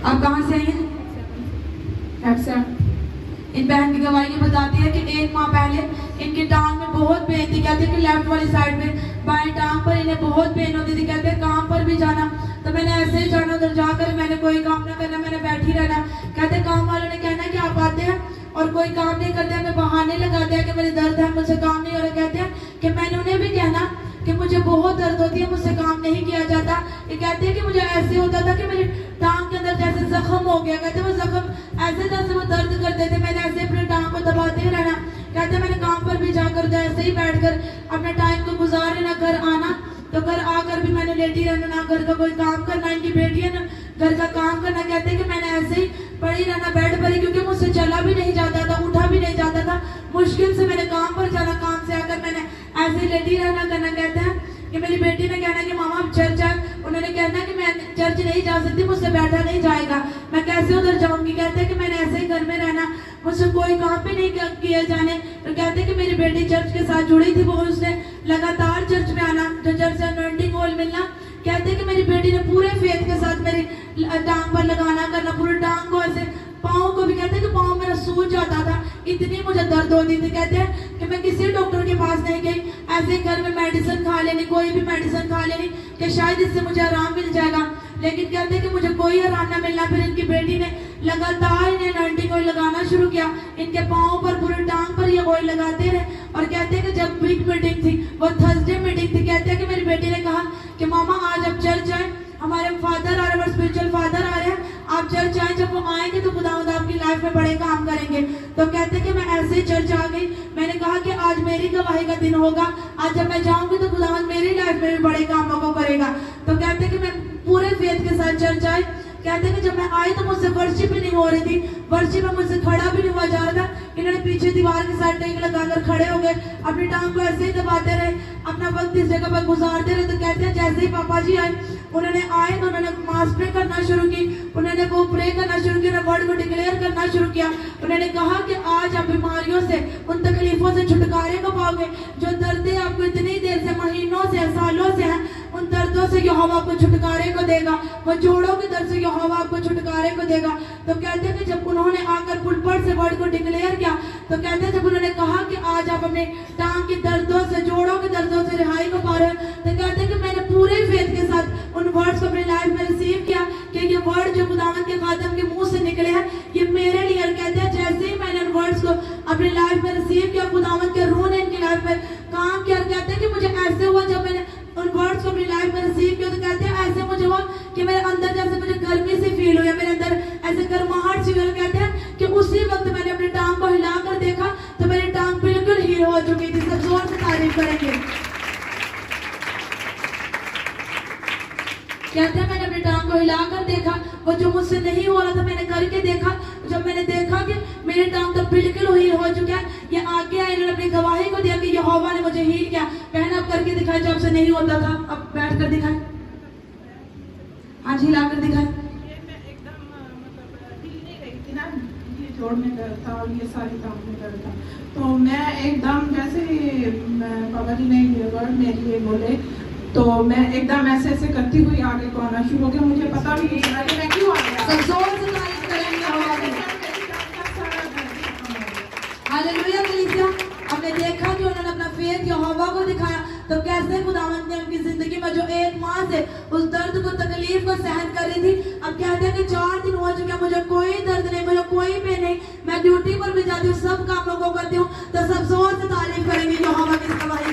आप कहाँ से आई हैं? इन बहन की गवाही ये बताती है कि 1 माह पहले इनकी टांग में बहुत पेन थी। कहते हैं कि लेफ्ट वाली साइड में बाएं टांग पर इन्हें बहुत पेन होती थी। कहते हैं काम पर भी जाना तो मैंने ऐसे ही जाना, उधर जाकर मैंने कोई काम ना करना, मैंने बैठी रहना। कहते काम वालों ने कहना कि आप आते हैं और कोई काम नहीं करते, हमें बहाने लगाते हैं कि मेरे दर्द है, मुझसे काम नहीं हो रहा। कहते हैं कि मैंने उन्हें भी कहना कि मुझे बहुत दर्द होती है, मुझसे काम नहीं किया जाता। ये कहते हैं कि मुझे ऐसे होता था कि मेरी टांग के अंदर जैसे जख्म हो गया। कहते वो जख्म ऐसे जैसे वो दर्द करते थे, मैंने ऐसे अपनी टांग को दबाते रहना। कहते मैंने काम पर भी जाकर ऐसे ही बैठकर अपना टाइम को गुजार लेना, घर आना तो घर आकर भी मैंने लेटी रहना, ना घर का कोई काम करना, इनकी बेटी है ना घर का काम करना। कहते हैं कि मैंने ऐसे ही पड़ी रहना बेड पर ही, क्योंकि मुझसे चला भी नहीं जाता था, उठा भी नहीं जाता था। मुश्किल से मैंने काम पर जाना, काम से आकर मैंने ऐसे ही लेटी रहना करना। कहते हैं कि मेरी बेटी ने कहना कि मामा आप चर्च जाए, उन्होंने कहना कि मैं चर्च नहीं जा सकती, मुझसे बैठा नहीं जाएगा, मैं कैसे उधर जाऊंगी। कहते हैं कि मैंने ऐसे ही घर में रहना, मुझसे कोई काम भी नहीं किया जाने। तो कहते हैं कि मेरी बेटी चर्च के साथ जुड़ी थी, वो उसने लगातार चर्च में आना, जो चर्च से अनॉइंटिंग ऑयल मिलना। कहते हैं कि मेरी बेटी ने पूरे फेथ के साथ मेरी टांग पर लगाना करना, पूरी टांग को ऐसे, पाँव को भी। कहते हैं कि पाँव मेरा सूज जाता था, इतनी मुझे दर्द होती थी। कहते हैं कि मैं किसी डॉक्टर के पास नहीं गई, ऐसे घर में मेडिसिन खा लेनी, कोई भी मेडिसिन खा लेनी कि शायद इससे मुझे आराम मिल जाएगा। लेकिन कहते हैं कि मुझे कोई आराम ना मिलना। फिर इनकी बेटी ने लगातार इन्हें अनॉइंटिंग ऑयल लगाना शुरू किया, इनके पाँव पर, पूरे टांग पर ये ऑयल लगाते रहे। और कहते हैं कि जब बिग मीटिंग थी, वो थर्सडे मीटिंग थी, कहते हैं कि मेरी बेटी ने कहा कि मामा आज आप चर्च जाए, हमारे फादर आ रहे हैं, स्पिरिचुअल फादर आ रहे हैं, आप चर्च आए। जब वो आएंगे तो खुदावंद आपकी लाइफ में बड़े काम करेंगे। तो कहते हैं कि मैं ऐसे ही चर्च आ गई, मैंने कहा कि आज मेरी गवाही का दिन होगा, आज जब मैं जाऊंगी तो खुदावंद मेरी लाइफ में भी बड़े कामों को करेगा। तो कहते हैं कि मैं पूरे फेथ के साथ चर्च आई। कहते हैं कि जब मैं आई तो मुझसे वर्शिप भी नहीं हो रही थी, वर्शिप में मुझसे खड़ा भी नहीं हुआ जा रहा था। इन्होंने पीछे दीवार के साथ टेक लगाकर खड़े हो गए, अपनी टांग को ऐसे ही दबाते रहे, अपना वक्त इस जगह पर गुजारते रहे। तो कहते हैं जैसे ही पापा जी आए, उन्होंने आए तो उन्होंने मास प्रे करना शुरू की, उन्होंने वो प्रे करना शुरू किया, वर्ड को डिक्लेयर करना शुरू किया। उन्होंने कहा कि आज आप बीमारियों से, उन तकलीफों से छुटकारे को पाओगे, जो दर्दें आपको इतनी देर से, महीनों से, सालों से हैं, उन दर्दों से यहोवा आपको छुटकारे को देगा, वो जोड़ों के दर्द से यहोवा आपको छुटकारे को देगा। तो कहते हैं कि जब उन्होंने आकर पुलपट से वर्ड को डिक्लेयर किया, तो कहते हैं जब उन्होंने कहा कि आज आप अपने टांग के दर्दों से, जोड़ों के दर्दों से रिहाई को पा रहे हैं, तो कहते हैं कि मैंने पूरे फेथ के साथ उन वर्ड्स को अपनी लाइफ में रिसीव किया कि ये वर्ड जो खुदावंद के खादम के मुंह से निकले हैं ये मेरे लिए। और कहते हैं जैसे ही मैंने उन वर्ड्स को अपनी लाइफ में रिसीव किया, खुदावंद के रूह ने इनकी लाइफ में काम किया। कहते हैं कि मुझे ऐसे हुआ जब मैंने उन वर्ड्स को अपनी लाइफ में रिसीव किया, तो कहते हैं ऐसे मुझे हुआ कि मेरे अंदर जैसे मुझे गर्मी सी फील हुई, मेरे अंदर ऐसे गर्माहट सी हुई। कहते हैं कि उसी वक्त मैंने अपनी टांग को हिलाकर देखा तो मेरी टांग बिल्कुल हील हो चुकी थी। सब जोर से तारीफ करेंगे। कहते हैं मैंने अपनी टांग को हिलाकर देखा, वो जो मुझसे नहीं हो रहा था मैंने करके देखा। जब मैंने देखा कि मेरी टांग तो बिल्कुल हील हो चुका है, ये आगे आए, इन्होंने अपनी गवाही को दिया कि यहोवा ने मुझे हील किया। बहन आप करके दिखाए जो आपसे नहीं होता था, अब बैठ कर दिखाए, आज हिलाकर दिखाए। जोड़ में दर्द था और ये सारी टांग में दर्द था। तो मैं एकदम जैसे ही बाबा जी ने ये वर्ड मेरे लिए बोले तो मैं एकदम ऐसे ऐसे करती हुई आगे को आना शुरू हो गया। मुझे पता भी नहीं चला कि मैं क्यों आ गया। हालेलुया कलीसिया। हमने देखा कि उन्होंने अपना फेथ यहोवा को दिखाया, तो कैसे खुदावंद ने उनकी जिंदगी में जो 1 माह से उस दर्द को, तकलीफ को सहन कर रही थी, अब कहते हैं कि 4 दिन हो चुके, मुझे कोई दर्द नहीं, मुझे कोई पेन नहीं, मैं ड्यूटी पर भी जाती हूँ, सब कामों को करती हूँ। तो सब जोर से तारीफ करेंगे यहोवा की गवाही।